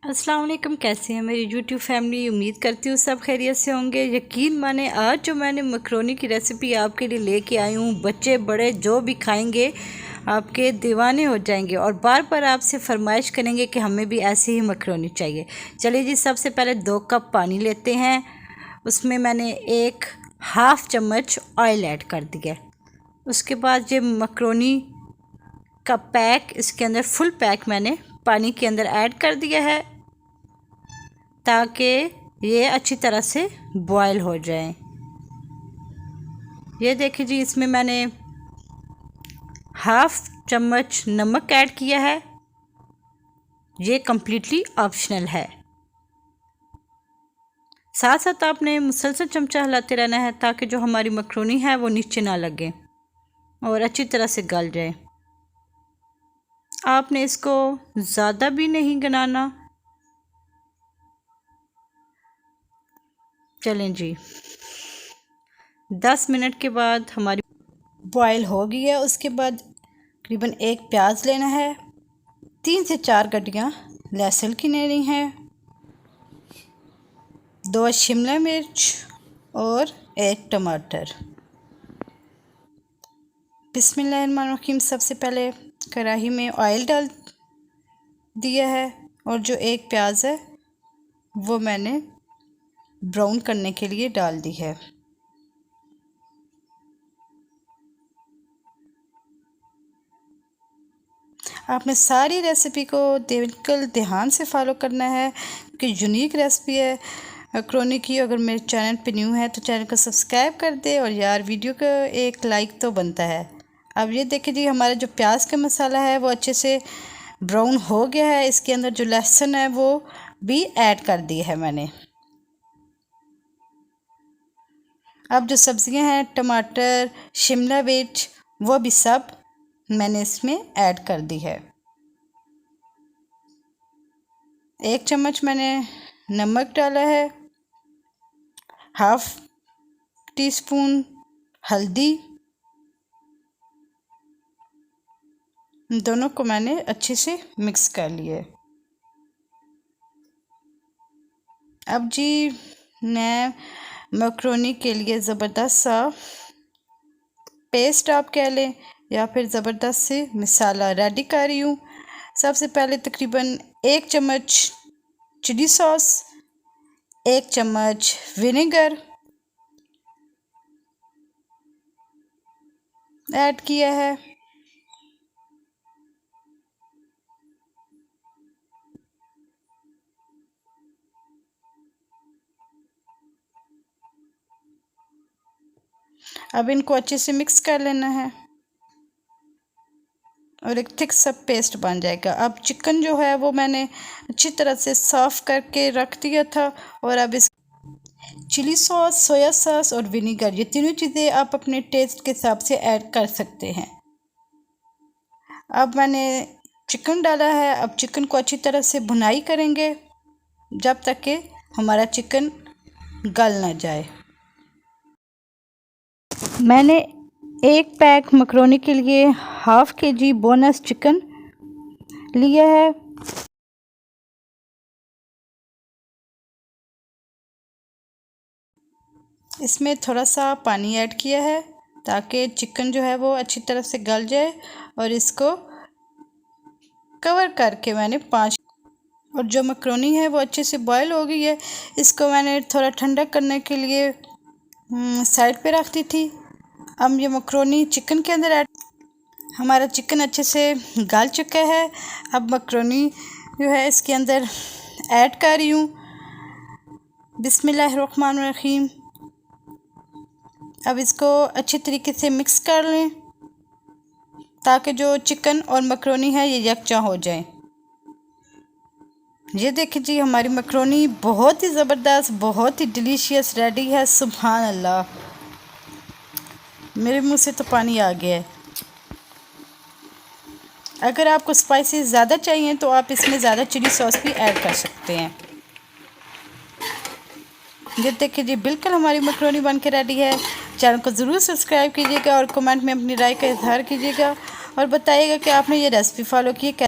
अस्सलाम वालेकुम। कैसे हैं मेरी यूट्यूब फैमिली? उम्मीद करती हूँ सब खैरियत से होंगे। यकीन माने आज जो मैंने मकरोनी की रेसिपी आपके लिए लेके आई हूँ, बच्चे बड़े जो भी खाएंगे आपके दीवाने हो जाएंगे और बार बार आपसे फरमाइश करेंगे कि हमें भी ऐसी ही मकरोनी चाहिए। चलिए जी, सबसे पहले 2 कप पानी लेते हैं। उसमें मैंने 1/2 चम्मच ऑयल ऐड कर दिया। उसके बाद ये मकरोनी का पैक, इसके अंदर फुल पैक मैंने पानी के अंदर ऐड कर दिया है ताकि ये अच्छी तरह से बॉयल हो जाए। ये देखिए जी, इसमें मैंने 1/2 चम्मच नमक ऐड किया है। ये कम्प्लीटली ऑप्शनल है। साथ साथ आपने मुसलसल चमचा हिलाते रहना है ताकि जो हमारी मकरोनी है वो नीचे ना लगे और अच्छी तरह से गल जाए। आपने इसको ज़्यादा भी नहीं गलाना। चलें जी, 10 मिनट के बाद हमारी बॉयल हो गई है। उसके बाद तकरीबन 1 प्याज लेना है, 3 से 4 गड्डियाँ लहसुन की लेनी है, 2 शिमला मिर्च और 1 टमाटर। बिस्मिल्लाहिर्रहमानिर्रहीम। सबसे पहले कढ़ाई में ऑयल डाल दिया है और जो 1 प्याज है वो मैंने ब्राउन करने के लिए डाल दी है। आपने सारी रेसिपी को बिल्कुल ध्यान से फॉलो करना है क्योंकि यूनिक रेसिपी है मकरोनी की। अगर मेरे चैनल पे न्यू है तो चैनल को सब्सक्राइब कर दे और यार वीडियो का एक लाइक तो बनता है। अब ये देखिए जी, हमारा जो प्याज का मसाला है वो अच्छे से ब्राउन हो गया है। इसके अंदर जो लहसुन है वो भी ऐड कर दी है मैंने। अब जो सब्जियां हैं, टमाटर, शिमला मिर्च, वो भी सब मैंने इसमें ऐड कर दी है। 1 चम्मच मैंने नमक डाला है, 1/2 टीस्पून हल्दी। दोनों को मैंने अच्छे से मिक्स कर लिया। अब जी, मैं मकरोनी के लिए ज़बरदस्त सा पेस्ट आप कह लें या फिर ज़बरदस्त से मसाला रेडी कर रही हूँ। सबसे पहले तकरीबन 1 चम्मच चिली सॉस, 1 चम्मच विनेगर ऐड किया है। अब इनको अच्छे से मिक्स कर लेना है और एक थिक सा पेस्ट बन जाएगा। अब चिकन जो है वो मैंने अच्छी तरह से साफ़ करके रख दिया था और अब इस चिली सॉस, सोया सॉस और विनेगर, ये तीनों चीज़ें आप अपने टेस्ट के हिसाब से ऐड कर सकते हैं। अब मैंने चिकन डाला है। अब चिकन को अच्छी तरह से भुनाई करेंगे जब तक कि हमारा चिकन गल ना जाए। मैंने 1 पैक मकरोनी के लिए 1/2 kg बोनस चिकन लिया है। इसमें थोड़ा सा पानी ऐड किया है ताकि चिकन जो है वो अच्छी तरह से गल जाए और इसको कवर करके मैंने 5 और जो मकरोनी है वो अच्छे से बॉयल हो गई है। इसको मैंने थोड़ा ठंडा करने के लिए साइड पे रख दी थी। अब ये मकरोनी चिकन के अंदर ऐड, हमारा चिकन अच्छे से गल चुका है। अब मकरोनी जो है इसके अंदर ऐड कर रही हूँ। बिस्मिल्लाहिर्रहमानिर्रहीम। अब इसको अच्छी तरीके से मिक्स कर लें ताकि जो चिकन और मकरोनी है ये यकजा हो जाए। ये देखिए जी, हमारी मकरोनी बहुत ही ज़बरदस्त, बहुत ही डिलीशियस रेडी है। सुभान अल्लाह, मेरे मुंह से तो पानी आ गया है। अगर आपको स्पाइसी ज़्यादा चाहिए तो आप इसमें ज़्यादा चिली सॉस भी ऐड कर सकते हैं। ये देखिए जी, बिल्कुल हमारी मकरोनी बन के रेडी है। चैनल को ज़रूर सब्सक्राइब कीजिएगा और कमेंट में अपनी राय का इजहार कीजिएगा और बताइएगा कि आपने ये रेसिपी फॉलो की है।